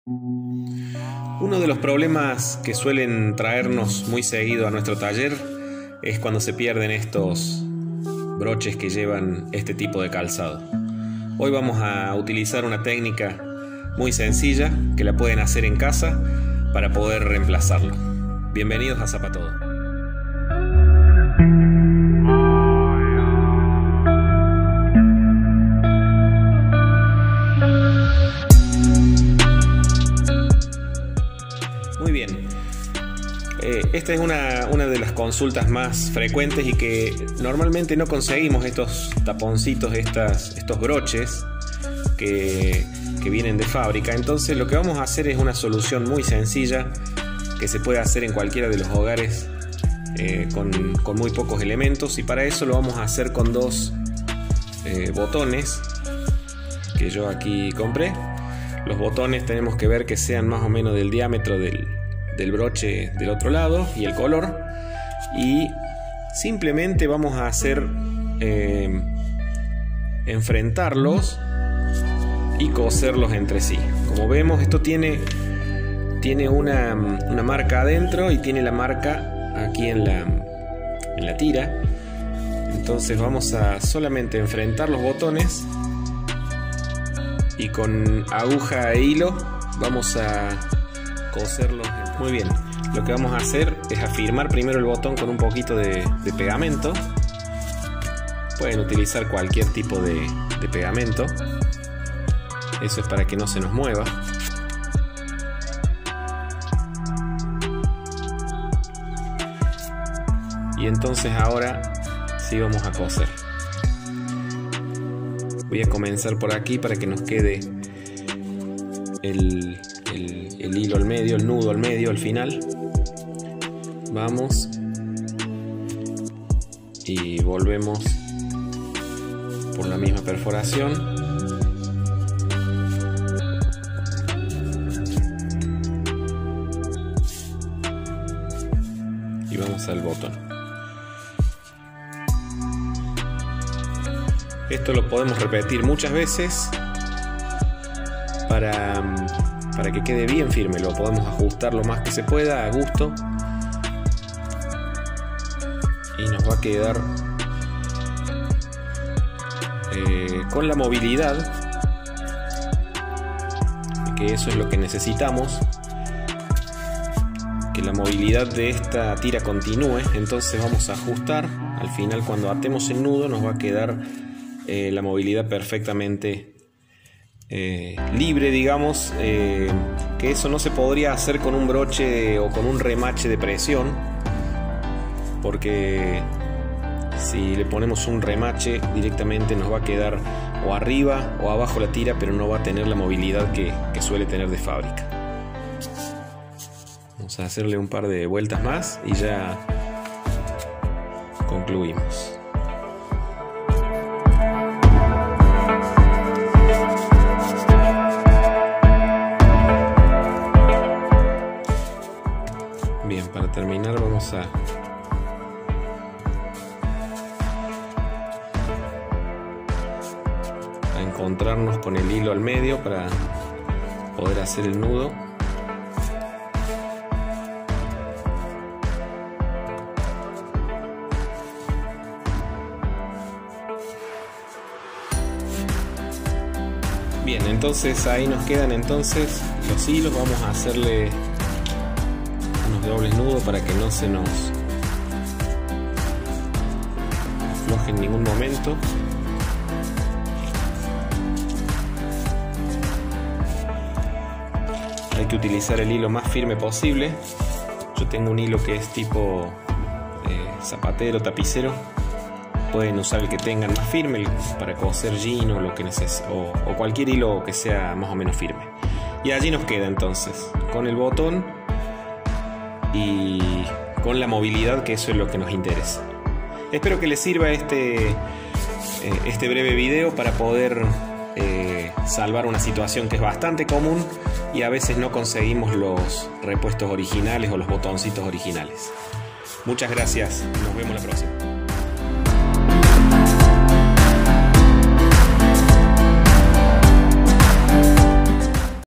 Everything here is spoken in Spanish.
Uno de los problemas que suelen traernos muy seguido a nuestro taller es cuando se pierden estos broches que llevan este tipo de calzado. Hoy vamos a utilizar una técnica muy sencilla que la pueden hacer en casa para poder reemplazarlo. Bienvenidos a Zapatodo. Muy bien, esta es una de las consultas más frecuentes y que normalmente no conseguimos estos taponcitos, estos broches que vienen de fábrica. Entonces lo que vamos a hacer es una solución muy sencilla que se puede hacer en cualquiera de los hogares con muy pocos elementos, y para eso lo vamos a hacer con dos botones que yo aquí compré. Los botones tenemos que ver que sean más o menos del diámetro del broche del otro lado y el color, y simplemente vamos a hacer enfrentarlos y coserlos entre sí. Como vemos, esto tiene una marca adentro y tiene la marca aquí en la tira. Entonces vamos a solamente enfrentar los botones y con aguja e hilo vamos a coserlos. Muy bien, lo que vamos a hacer es afirmar primero el botón con un poquito de pegamento. Pueden utilizar cualquier tipo de pegamento, eso es para que no se nos mueva. Y entonces ahora sí vamos a coser. Voy a comenzar por aquí para que nos quede el hilo al medio, el nudo al medio, al final. Vamos y volvemos por la misma perforación. Y vamos al botón. Esto lo podemos repetir muchas veces para que quede bien firme. Lo podemos ajustar lo más que se pueda a gusto y nos va a quedar con la movilidad, que eso es lo que necesitamos, que la movilidad de esta tira continúe. Entonces vamos a ajustar. Al final, cuando atemos el nudo, nos va a quedar la movilidad perfectamente libre, digamos, que eso no se podría hacer con un broche o con un remache de presión, porque si le ponemos un remache directamente nos va a quedar o arriba o abajo la tira, pero no va a tener la movilidad que suele tener de fábrica. Vamos a hacerle un par de vueltas más y ya concluimos. Bien, para terminar vamos a encontrarnos con el hilo al medio para poder hacer el nudo. Bien, entonces ahí nos quedan entonces los hilos. Vamos a hacerle unos dobles nudos para que no se nos afloje en ningún momento. Hay que utilizar el hilo más firme posible. Yo tengo un hilo que es tipo zapatero, tapicero. Pueden usar el que tengan más firme para coser jean o lo que o cualquier hilo que sea más o menos firme. Y allí nos queda entonces con el botón y con la movilidad, que eso es lo que nos interesa. Espero que les sirva este breve video para poder salvar una situación que es bastante común y a veces no conseguimos los repuestos originales o los botoncitos originales. Muchas gracias, nos vemos la próxima.